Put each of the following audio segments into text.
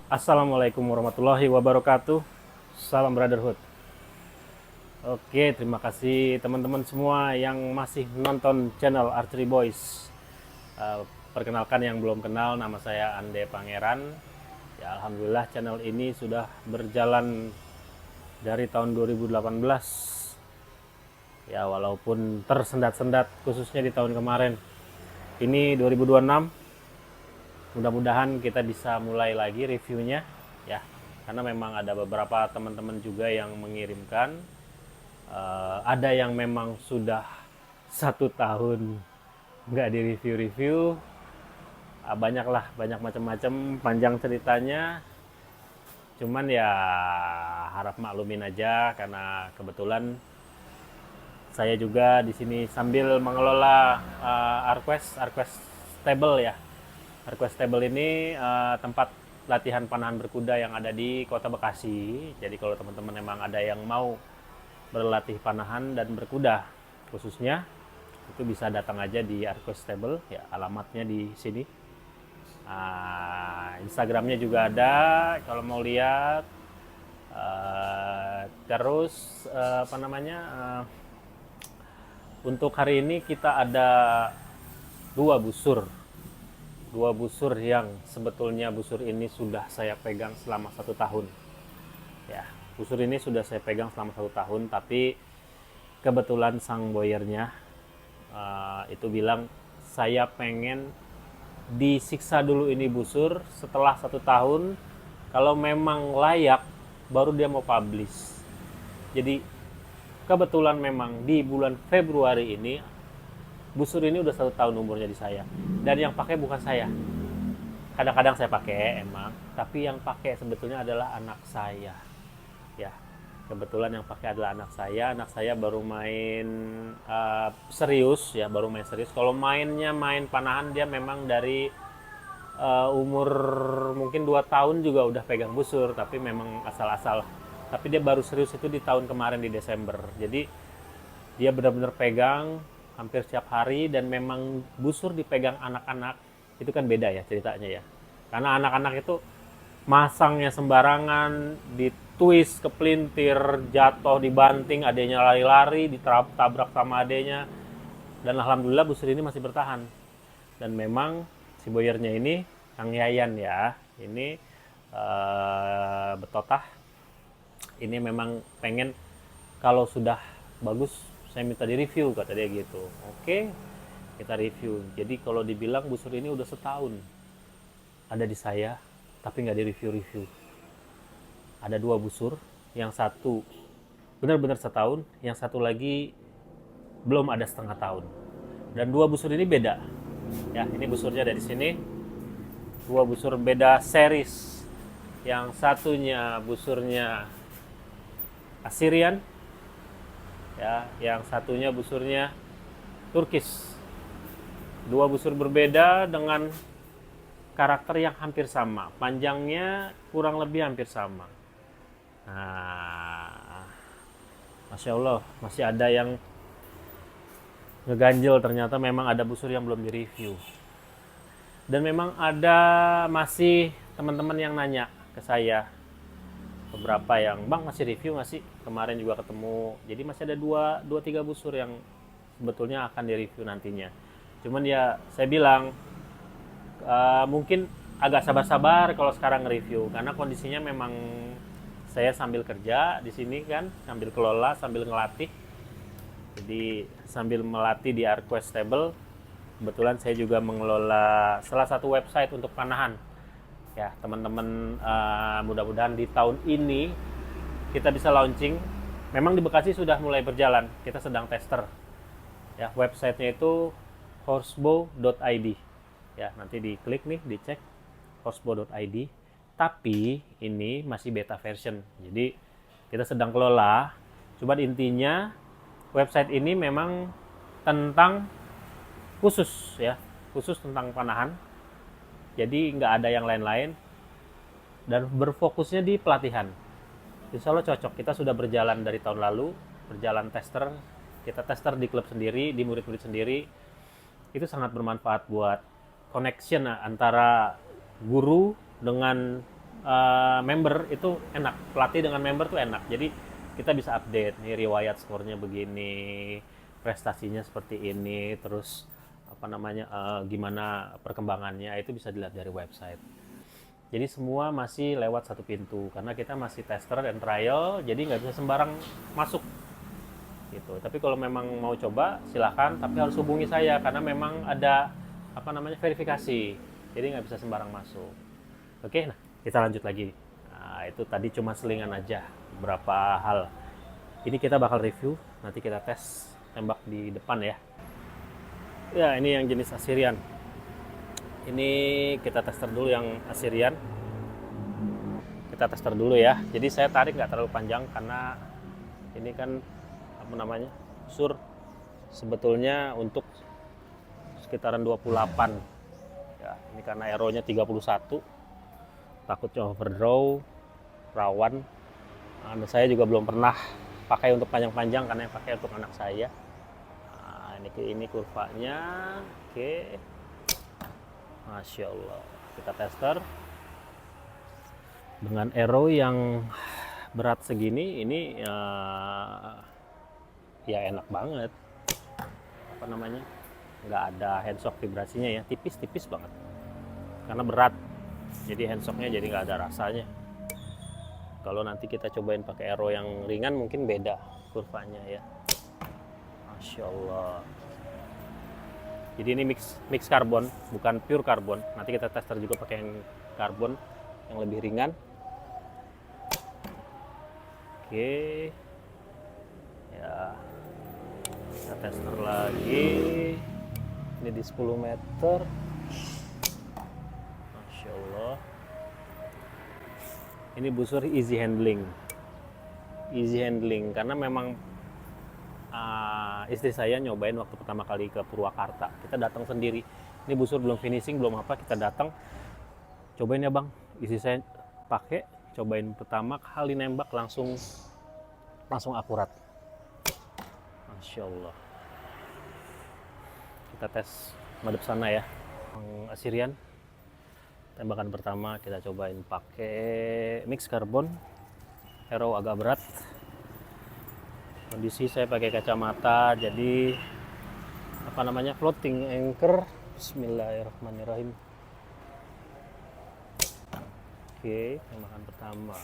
Assalamualaikum warahmatullahi wabarakatuh. Salam brotherhood. Oke, terima kasih teman-teman semua yang masih nonton channel Archery Boys. Perkenalkan yang belum kenal, nama saya Ande Pangeran. Ya, alhamdulillah channel ini sudah berjalan dari tahun 2018. Ya, walaupun tersendat-sendat khususnya di tahun kemarin. Ini 2026. Mudah-mudahan kita bisa mulai lagi reviewnya ya. Karena memang ada beberapa teman-teman juga yang mengirimkan. Ada yang memang sudah 1 tahun nggak di review-review. Banyak macam-macam panjang ceritanya. Cuman ya harap maklumin aja karena kebetulan saya juga di sini sambil mengelola Arquest Stable ya. Arquest Stable ini tempat latihan panahan berkuda yang ada di Kota Bekasi. Jadi kalau teman-teman memang ada yang mau berlatih panahan dan berkuda khususnya, itu bisa datang aja di Arquest Stable ya, alamatnya di sini. Instagramnya juga ada kalau mau lihat. Terus apa namanya, untuk hari ini kita ada dua busur yang sebetulnya busur ini sudah saya pegang selama 1 tahun ya. Busur ini sudah saya pegang selama 1 tahun, tapi kebetulan sang boyernya itu bilang saya pengen disiksa dulu ini busur, setelah 1 tahun kalau memang layak baru dia mau publish. Jadi kebetulan memang di bulan Februari ini busur ini udah 1 tahun umurnya di saya, dan yang pakai bukan saya. Kadang-kadang saya pakai emang, tapi yang pakai sebetulnya adalah anak saya ya. Kebetulan yang pakai adalah anak saya. Anak saya baru main serius ya, baru main serius. Kalau main panahan dia memang dari umur mungkin 2 tahun juga udah pegang busur, tapi memang asal-asal. Tapi dia baru serius itu di tahun kemarin di Desember. Jadi dia benar-benar pegang hampir setiap hari, dan memang busur dipegang anak-anak itu kan beda ya ceritanya ya. Karena anak-anak itu masangnya sembarangan, ditwist, kepelintir, jatuh, dibanting, adanya lari-lari, ditabrak sama adanya. Dan alhamdulillah busur ini masih bertahan. Dan memang si boyernya ini, Kang Yayan ya, ini betotah. Ini memang pengen kalau sudah bagus saya minta di review, kata dia gitu. Oke, kita review. Jadi kalau dibilang busur ini udah setahun ada di saya, tapi nggak di review-review. Ada 2 busur, yang satu benar-benar setahun, yang satu lagi belum ada setengah tahun. Dan 2 busur ini beda. Ya, ini busurnya dari sini. 2 busur beda series. Yang satunya busurnya Assyrian, ya, yang satunya busurnya Turkish. 2 busur berbeda dengan karakter yang hampir sama, panjangnya kurang lebih hampir sama. Nah, Masya Allah, masih ada yang ngeganjel, ternyata memang ada busur yang belum direview. Dan memang ada masih teman-teman yang nanya ke saya, beberapa yang, bang masih review nggak sih, kemarin juga ketemu. Jadi masih ada dua tiga busur yang sebetulnya akan direview nantinya. Cuman ya saya bilang mungkin agak sabar-sabar kalau sekarang nge-review, karena kondisinya memang saya sambil kerja di sini kan, sambil kelola, sambil ngelatih. Jadi sambil melatih di Arquest Stable, kebetulan saya juga mengelola salah satu website untuk panahan. Ya, teman-teman, mudah-mudahan di tahun ini kita bisa launching. Memang di Bekasi sudah mulai berjalan, kita sedang tester. Ya, websitenya itu horsebow.id. Ya, nanti diklik nih, dicek horsebow.id. Tapi ini masih beta version. Jadi kita sedang kelola. Coba intinya website ini memang tentang khusus ya, khusus tentang panahan. Jadi nggak ada yang lain-lain, dan berfokusnya di pelatihan. Insya Allah cocok. Kita sudah berjalan dari tahun lalu, berjalan tester. Kita tester di klub sendiri, di murid-murid sendiri. Itu sangat bermanfaat buat connection antara guru dengan member itu enak, pelatih dengan member tuh enak. Jadi kita bisa update nih riwayat skornya begini, prestasinya seperti ini, terus apa namanya gimana perkembangannya itu bisa dilihat dari website. Jadi semua masih lewat satu pintu karena kita masih tester dan trial, jadi nggak bisa sembarang masuk gitu. Tapi kalau memang mau coba silahkan, tapi harus hubungi saya karena memang ada apa namanya verifikasi, jadi nggak bisa sembarang masuk. Oke, nah kita lanjut lagi. Nah, itu tadi cuma selingan aja beberapa hal. Ini kita bakal review, nanti kita tes tembak di depan ya. Ya, ini yang jenis Assyrian. Ini kita tester dulu yang Assyrian. Kita tester dulu ya. Jadi saya tarik nggak terlalu panjang karena ini kan apa namanya busur sebetulnya untuk sekitaran 28 ya. Ini karena aeronya 31, takutnya overdraw, rawan. Nah, saya juga belum pernah pakai untuk panjang-panjang karena yang pakai untuk anak saya. Nah, ini kurvanya oke. Masya Allah, kita tester dengan aero yang berat segini. Ini ya enak banget, apa namanya nggak ada handshock vibrasinya ya, tipis-tipis banget karena berat, jadi handshocknya jadi nggak ada rasanya. Kalau nanti kita cobain pakai aero yang ringan mungkin beda kurvanya ya. Masya Allah. Jadi ini mix karbon, bukan pure karbon. Nanti kita tester juga pakai yang karbon yang lebih ringan. Oke. Ya. Kita tester lagi. Ini di 10 meter. Masya Allah. Ini busur easy handling. Easy handling karena memang istri saya nyobain waktu pertama kali ke Purwakarta. Kita datang sendiri. Ini busur belum finishing, belum apa, kita datang. Cobain ya bang. Istri saya pakai, cobain pertama kali nembak langsung akurat. Masya Allah. Kita tes madep sana ya. Assyrian. Tembakan pertama kita cobain pakai mix karbon. Aero agak berat. Kondisi saya pakai kacamata, jadi apa namanya floating anchor. Bismillahirrahmanirrahim. Oke, tembakan pertama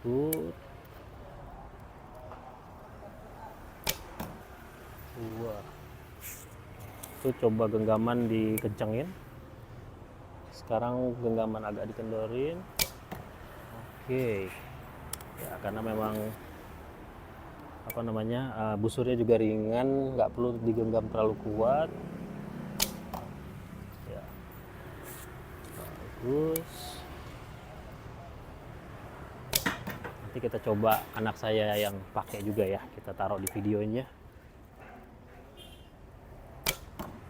good. Dua. Itu coba genggaman dikencengin. Sekarang genggaman agak dikendorin. Oke. Ya karena memang apa namanya busurnya juga ringan, nggak perlu digenggam terlalu kuat ya. Bagus. Nanti kita coba anak saya yang pakai juga ya, kita taruh di videonya.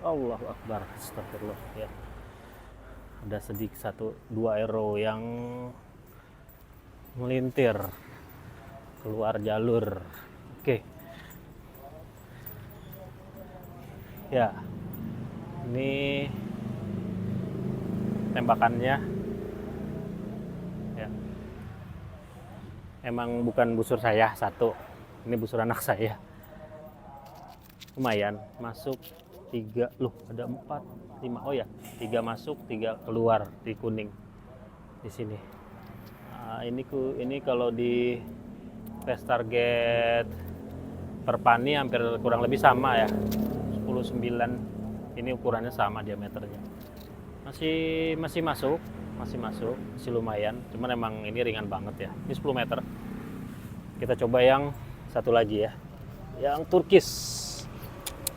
Allahu Akbar, astagfirullah ya. Ada sedikit 1-2 aero yang melintir keluar jalur. Oke. Ya. Ini tembakannya. Ya. Emang bukan busur saya satu. Ini busur anak saya. Lumayan, masuk 3. Loh, ada 4, 5. Oh ya, 3 masuk, 3 keluar di kuning. Di sini. Nah, ini kalau di tes target Perpani hampir kurang lebih sama ya, 10.9. Ini ukurannya sama diameternya, masih masuk, masih lumayan, cuman emang ini ringan banget ya. Ini 10 meter. Kita coba yang satu lagi ya, yang Turkish.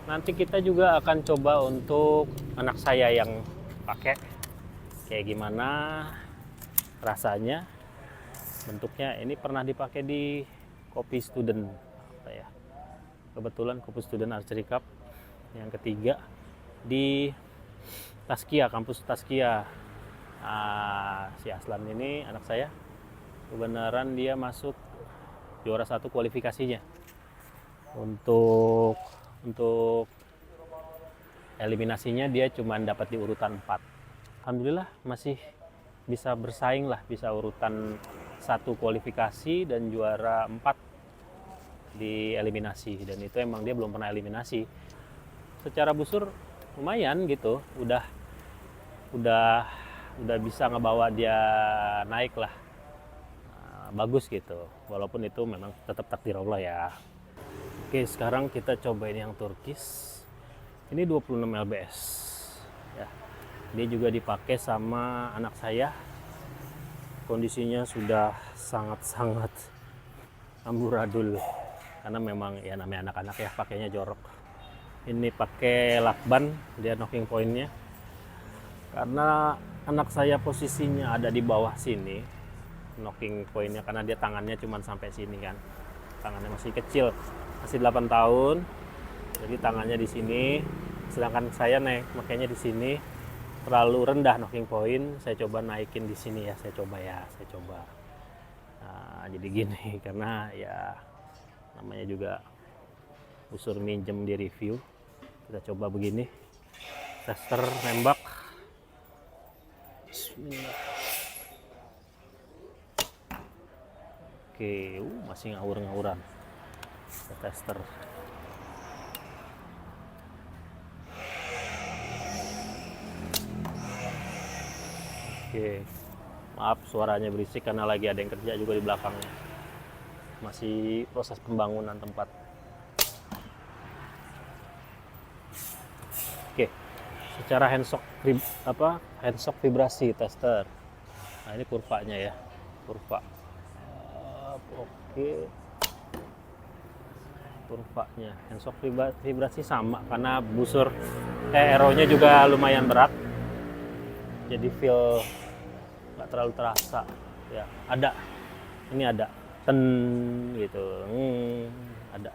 Nanti kita juga akan coba untuk anak saya yang pakai kayak gimana rasanya, bentuknya. Ini pernah dipakai di Kopi Student apa ya, kebetulan Kopi Student Archery Cup yang ketiga di Taskia, kampus Taskia. Si Aslan ini anak saya kebenaran dia masuk juara 1 kualifikasinya untuk eliminasinya. Dia cuma dapat di urutan 4. Alhamdulillah masih bisa bersaing lah, bisa urutan 1 kualifikasi dan juara 4 di eliminasi, dan itu emang dia belum pernah eliminasi. Secara busur lumayan gitu, udah bisa ngebawa dia naik lah. Bagus gitu, walaupun itu memang tetap takdir Allah ya. Oke, sekarang kita cobain yang Turkish. Ini 26 lbs ya. Dia juga dipakai sama anak saya. Kondisinya sudah sangat-sangat amburadul karena memang ya namanya anak-anak ya, pakainya jorok. Ini pakai lakban, dia knocking pointnya. Karena anak saya posisinya ada di bawah sini, knocking pointnya, karena dia tangannya cuma sampai sini kan, tangannya masih kecil, masih 8 tahun, jadi tangannya di sini, sedangkan saya makanya di sini terlalu rendah knocking point. Saya coba naikin di sini ya, saya coba. Nah, jadi gini, karena ya namanya juga busur minjem di review, kita coba begini, tester nembak. Bismillah. Oke, masih ngawur-ngawuran. Kita tester. Oke, maaf suaranya berisik karena lagi ada yang kerja juga di belakangnya. Masih proses pembangunan tempat. Oke, secara handshock vibrasi tester. Nah, ini kurvanya ya, kurva. Oke, kurvanya handshock vibrasi sama karena busur aeronya juga lumayan berat, jadi feel nggak terlalu terasa ya. Ini ada ten gitu, ada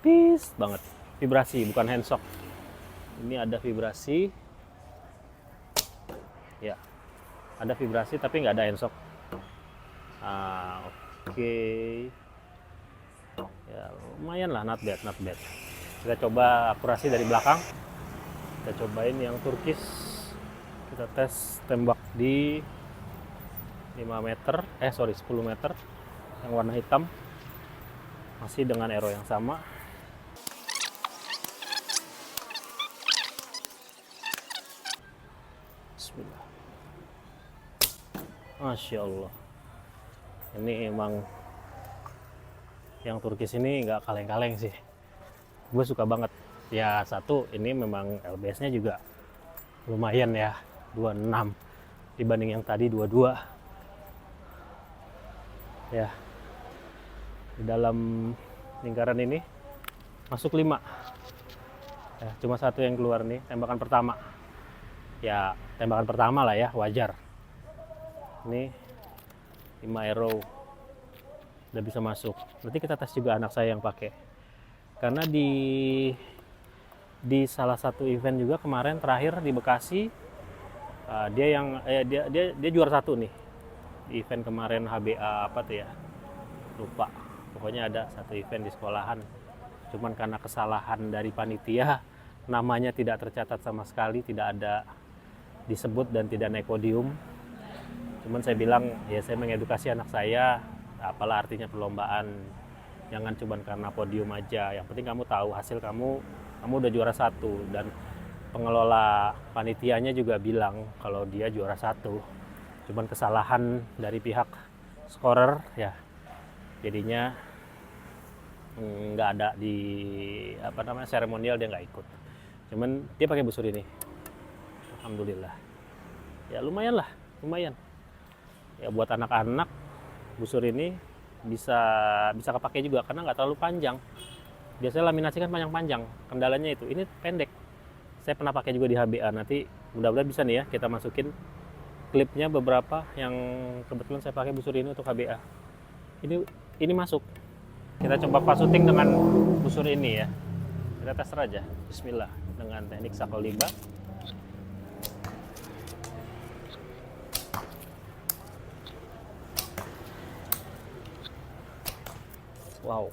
peace banget, vibrasi bukan handshock. Ini ada vibrasi ya, ada vibrasi tapi nggak ada handshock. Oke. Ya lumayan lah, not bad. Kita coba akurasi dari belakang. Kita cobain yang Turkish. Kita tes tembak di 10 meter yang warna hitam, masih dengan aero yang sama. Bismillah. Masya Allah, ini emang yang Turkish ini nggak kaleng-kaleng sih, gue suka banget ya. Satu, ini memang LBS nya juga lumayan ya, 26 dibanding yang tadi 22 ya. Di dalam lingkaran ini masuk 5 ya, cuma 1 yang keluar nih, tembakan pertama ya, tembakan pertama lah ya, wajar. Ini 5 arrow udah bisa masuk. Nanti kita tes juga anak saya yang pakai, karena di salah satu event juga kemarin terakhir di Bekasi, dia juara 1 nih di event kemarin, HBA apa tuh ya, lupa, pokoknya ada satu event di sekolahan. Cuman karena kesalahan dari panitia, namanya tidak tercatat sama sekali, tidak ada disebut dan tidak naik podium. Cuman saya bilang ya, saya mengedukasi anak saya, apalah artinya perlombaan, jangan cuman karena podium aja, yang penting kamu tahu hasil kamu udah juara 1. Dan pengelola panitianya juga bilang kalau dia juara 1, cuman kesalahan dari pihak scorer ya, jadinya nggak ada di seremonial, dia nggak ikut. Cuman dia pakai busur ini, alhamdulillah ya, lumayan ya buat anak-anak. Busur ini bisa kepake juga karena nggak terlalu panjang. Biasanya laminasi kan panjang-panjang, kendalanya itu. Ini pendek. Saya pernah pakai juga di HBA. Nanti mudah-mudahan bisa nih ya, kita masukin klipnya beberapa yang kebetulan saya pakai busur ini untuk HBA. Ini masuk. Kita coba fast-shooting dengan busur ini ya. Kita tes aja. Bismillah, dengan teknik sakol liba. Wow.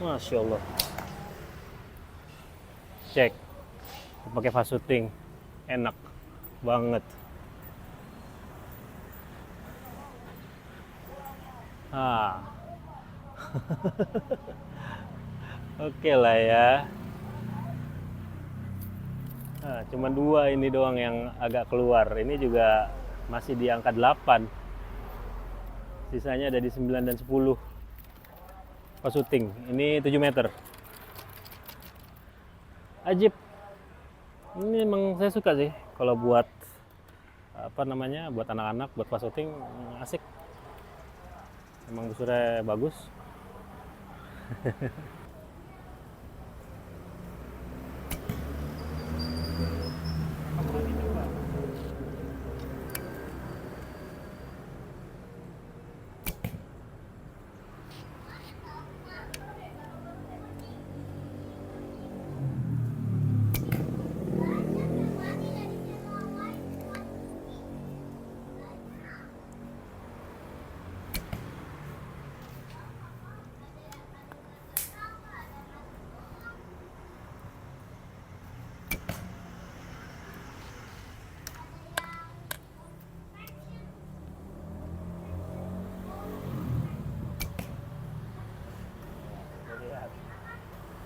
Masya Allah. Cek. Pakai fasuting. Enak banget. Ah. Oke lah ya. Nah, cuma 2 ini doang yang agak keluar. Ini juga masih di angka 8. Sisanya ada di 9 dan 10. Pasuting. Ini 7 meter. Ajib. Ini emang saya suka sih kalau buat buat anak-anak, buat pasuting asik. Emang busurnya bagus.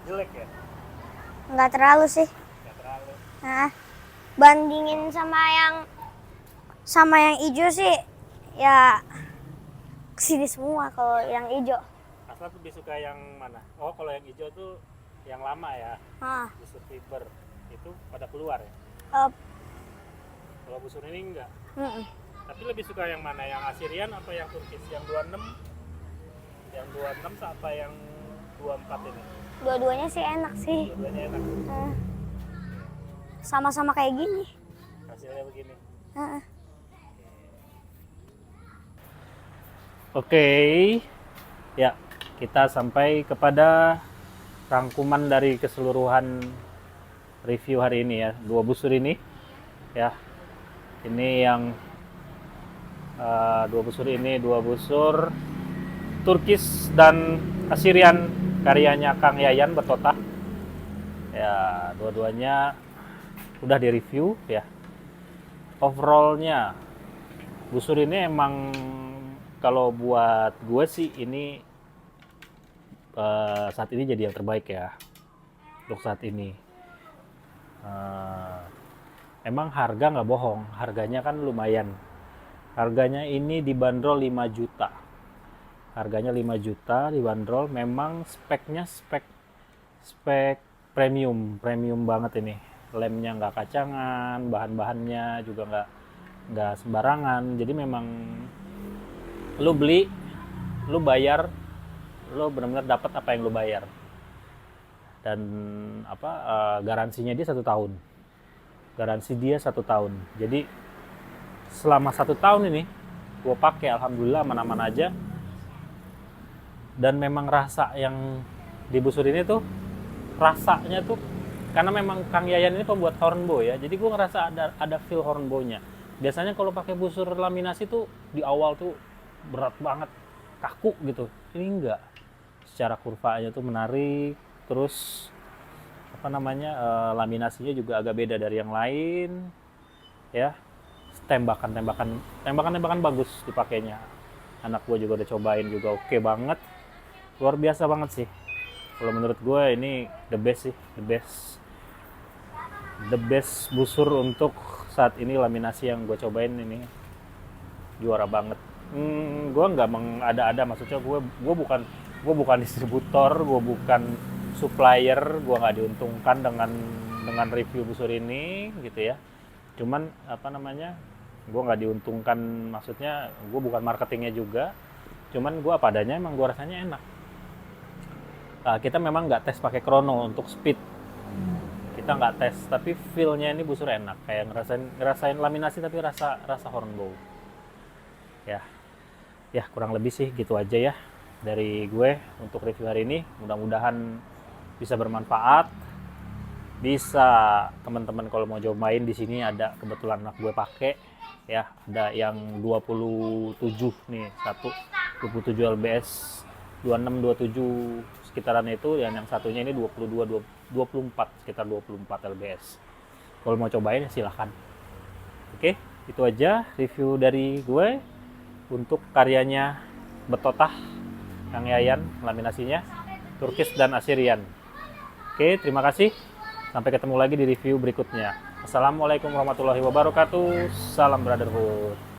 Jelek ya? Nggak terlalu sih. Nggak terlalu. Nah, bandingin sama yang hijau sih, ya kesini semua kalau yang hijau. Aslat lebih suka yang mana? Oh, kalau yang hijau tuh yang lama ya, Nah, busur fiber. Itu pada keluar ya? uh, Kalau busur ini enggak. mm-mm. Tapi lebih suka yang mana? Yang Assyrian apa yang Turkish? Yang 26? Yang 26 apa yang 24 ini? Dua-duanya sih enak sih. Dua-duanya enak. Sama-sama kayak gini. Hasilnya begini. Heeh. Oke. Ya, kita sampai kepada rangkuman dari keseluruhan review hari ini ya. 2 busur ini. Ya. Ini yang 2 busur ini, 2 busur Turkish dan Assyrian karyanya Kang Yayan Bertota. Ya, dua-duanya udah direview ya. Overallnya busur ini emang kalau buat gue sih ini saat ini jadi yang terbaik ya untuk saat ini. Emang harga nggak bohong, harganya kan lumayan. Harganya ini dibanderol 5 juta. Harganya 5 juta dibanderol. Memang speknya spek premium banget ini. Lemnya nggak kacangan, bahan-bahannya juga nggak sembarangan. Jadi memang lu beli, lu bayar, lu benar-benar dapat apa yang lu bayar. Dan garansinya dia 1 tahun. Garansi dia 1 tahun. Jadi selama 1 tahun ini gue pakai, alhamdulillah aman-aman aja. Dan memang rasa yang di busur ini tuh rasanya tuh, karena memang Kang Yayan ini pembuat hornbow ya, jadi gue ngerasa ada feel hornbow-nya. Biasanya kalau pakai busur laminasi tuh di awal tuh berat banget, kaku gitu. Ini enggak. Secara kurvanya tuh menarik, terus laminasinya juga agak beda dari yang lain ya. Tembakan bagus dipakainya. Anak gue juga udah cobain juga, oke banget, luar biasa banget sih. Kalau menurut gue ini the best sih, the best busur untuk saat ini. Laminasi yang gue cobain ini juara banget. Gue nggak mengada-ada, maksudnya gue bukan distributor, gue bukan supplier, gue nggak diuntungkan dengan review busur ini gitu ya. Cuman gue nggak diuntungkan, maksudnya gue bukan marketingnya juga. Cuman gue apa adanya, emang gue rasanya enak. Kita memang nggak tes pakai krono untuk speed, kita nggak tes, tapi feel-nya ini busur enak, kayak ngerasain laminasi tapi rasa hornbow ya. Kurang lebih sih gitu aja ya dari gue untuk review hari ini. Mudah-mudahan bisa bermanfaat, bisa teman-teman kalau mau cobain. Di sini ada kebetulan anak gue pakai ya, ada yang 27 nih, 27 LBS 26, 27 sekitaran itu, dan yang satunya ini 24, sekitar 24 lbs. Kalau mau cobain silahkan. Oke, itu aja review dari gue untuk karyanya Betotah Kang Yayan, laminasinya Turkish dan Assyrian. Oke, terima kasih. Sampai ketemu lagi di review berikutnya. Assalamualaikum warahmatullahi wabarakatuh. Salam brotherhood.